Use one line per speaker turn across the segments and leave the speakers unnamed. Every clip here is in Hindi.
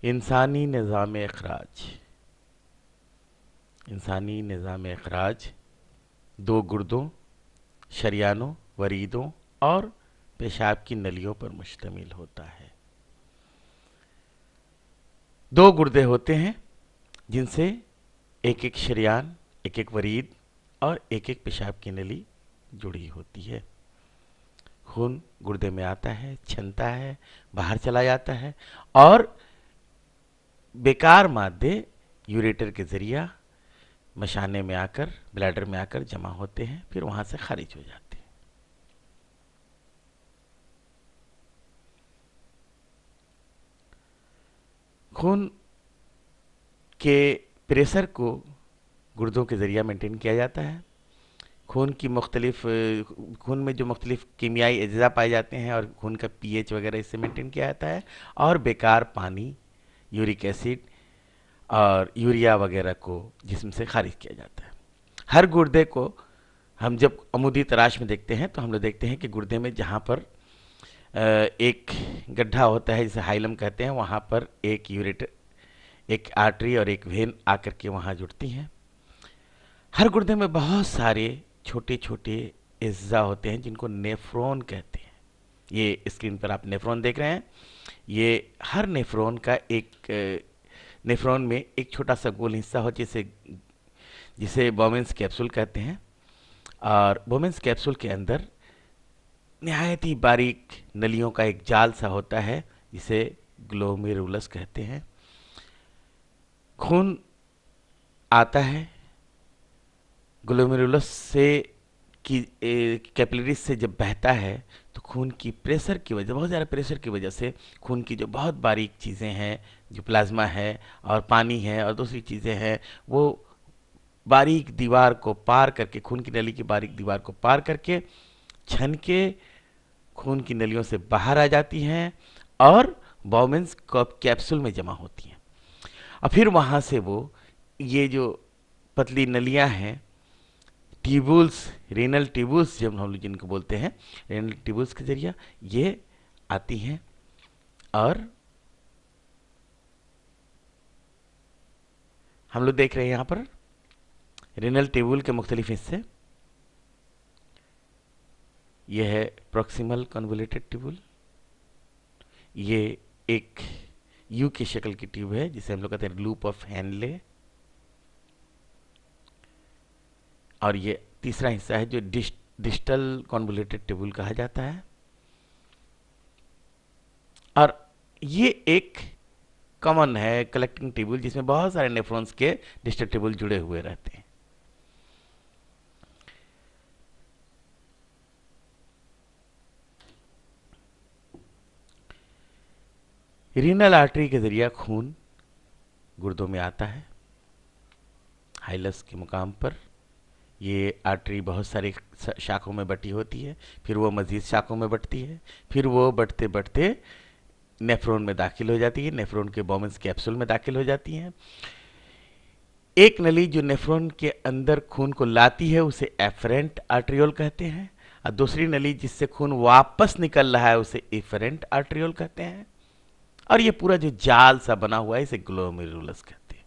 इंसानी निज़ाम अखराज। इंसानी निज़ाम अखराज दो गुर्दों, शरियानों, वरीदों और पेशाब की नलियों पर मुश्तमिल होता है। दो गुर्दे होते हैं जिनसे एक एक शरियान, एक एक वरीद और एक एक पेशाब की नली जुड़ी होती है। खून गुर्दे में आता है, छनता है, बाहर चला जाता है और बेकार मादे यूरेटर के जरिया मशाने में आकर, ब्लैडर में आकर जमा होते हैं, फिर वहां से खारिज हो जाते हैं। खून के प्रेशर को गुर्दों के ज़रिए मेंटेन किया जाता है। खून की मुख्तलिफ खून में जो मुख्तलिफ कीमियाई अज्जा पाए जाते हैं और खून का पीएच वगैरह इससे मेंटेन किया जाता है। और बेकार पानी, यूरिक एसिड और यूरिया वगैरह को जिस्म से खारिज किया जाता है। हर गुर्दे को हम जब अमूदी तराश में देखते हैं तो हम लोग देखते हैं कि गुर्दे में जहाँ पर एक गड्ढा होता है जिसे हाइलम कहते हैं, वहाँ पर एक यूरेटर, एक आर्टरी और एक वेन आकर के वहाँ जुड़ती हैं। हर गुर्दे में बहुत सारे छोटे छोटे अज्जा होते हैं जिनको नेफ्रॉन कहते हैं। ये स्क्रीन पर आप नेफ्रॉन देख रहे हैं। ये हर नेफ्रॉन का एक नेफ्रॉन में एक छोटा सा गोल हिस्सा हो जिसे जिसे बोमेंस कैप्सूल कहते हैं। और बोमेंस कैप्सूल के अंदर निहायत ही बारीक नलियों का एक जाल सा होता है जिसे ग्लोमेरुलस कहते हैं। खून आता है ग्लोमेरुलस से की कैपिलरीज से जब बहता है तो खून की प्रेशर की वजह, बहुत ज़्यादा प्रेशर की वजह से खून की जो बहुत बारीक चीज़ें हैं, जो प्लाज्मा है और पानी है और दूसरी चीज़ें हैं, वो बारीक दीवार को पार करके, खून की नली की बारीक दीवार को पार करके छन के खून की नलियों से बाहर आ जाती हैं और बाउमेंस कैप्सूल में जमा होती हैं। और फिर वहाँ से वो ये जो पतली नलियाँ हैं, ट्यूबुल्स, रेनल ट्यूबुल्स जब हम लोग जिनको बोलते हैं, रेनल ट्यूबुल्स के जरिए ये आती हैं और हम लोग देख रहे हैं यहाँ पर रेनल ट्यूबुल के मुख्तलिफ हिस्से। ये है प्रॉक्सिमल कन्वोल्यूटेड ट्यूबुल। ये एक यू की शक्ल की ट्यूब है जिसे हम लोग कहते हैं लूप ऑफ हैनले। और ये तीसरा हिस्सा है जो डिस्टल कॉन्वोल्यूटेड ट्यूबुल कहा जाता है। और ये एक कॉमन है कलेक्टिंग ट्यूबुल जिसमें बहुत सारे नेफ्रॉन्स के डिस्टल ट्यूबुल जुड़े हुए रहते हैं। रीनल आर्टरी के जरिए खून गुर्दों में आता है हाइलस के मुकाम पर। ये आर्टरी बहुत सारी शाखों में बटी होती है, फिर वो मजीद शाखों में बटती है, फिर वो बढ़ते बढ़ते नेफ्रॉन में दाखिल हो जाती है, नेफ्रॉन के बोमेंस कैप्सूल में दाखिल हो जाती हैं। एक नली जो नेफ्रॉन के अंदर खून को लाती है उसे एफरेंट आर्ट्रियोल कहते हैं, और दूसरी नली जिससे खून वापस निकल रहा है उसे इफरेंट आर्ट्रियोल कहते हैं। और ये पूरा जो जाल सा बना हुआ है इसे ग्लोमेरुलस कहते हैं।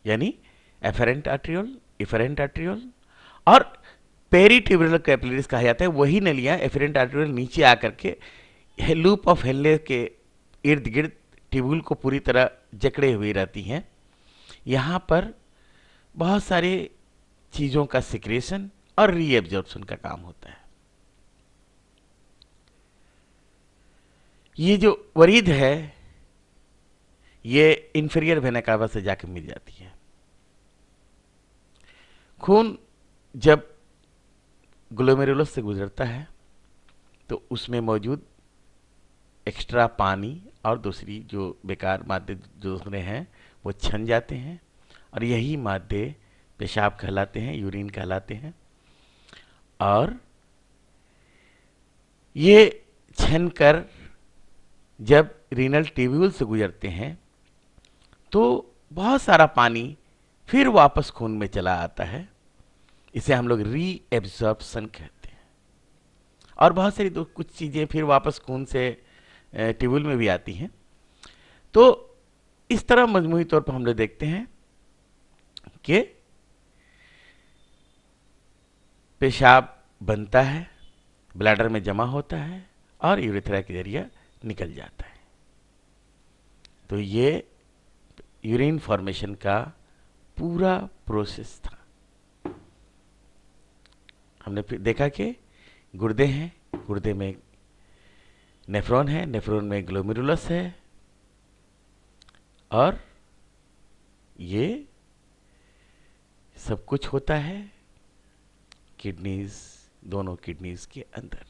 यानी एफरेंट आर्ट्रियोल, इफरेंट आर्ट्रियोल और पेरीट्यूबुलर कैपिलरीज कहा जाता है। वही नलियां एफरेंट आर्ट्रियोल नीचे आकर के लूप ऑफ हेनले के इर्द गिर्द ट्यूबुल को पूरी तरह जकड़े हुए रहती हैं। यहाँ पर बहुत सारे चीज़ों का सिक्रेशन और रीएब्जॉर्प्शन का काम होता है। ये जो वरीद है ये इंफीरियर वेना कावा से जाकर मिल जाती है। खून जब ग्लोमेरुलस से गुजरता है तो उसमें मौजूद एक्स्ट्रा पानी और दूसरी जो बेकार मादे जो उसमें हैं वो छन जाते हैं और यही मादे पेशाब कहलाते हैं, यूरिन कहलाते हैं। और ये छन कर जब रीनल ट्यूब्यूल से गुजरते हैं तो बहुत सारा पानी फिर वापस खून में चला आता है। इसे हम लोग री एब्जॉर्प्शन कहते हैं। और बहुत सारी तो कुछ चीज़ें फिर वापस खून से ट्यूबुल में भी आती हैं। तो इस तरह मजमूई तौर पर हम लोग देखते हैं कि पेशाब बनता है, ब्लैडर में जमा होता है और यूरेथ्रा के जरिए निकल जाता है। तो ये यूरिन फॉर्मेशन का पूरा प्रोसेस था। हमने फिर देखा कि गुर्दे हैं, गुर्दे में नेफ्रॉन है, नेफ्रॉन में ग्लोमेरुलस है, और ये सब कुछ होता है किडनीज, दोनों किडनीज के अंदर।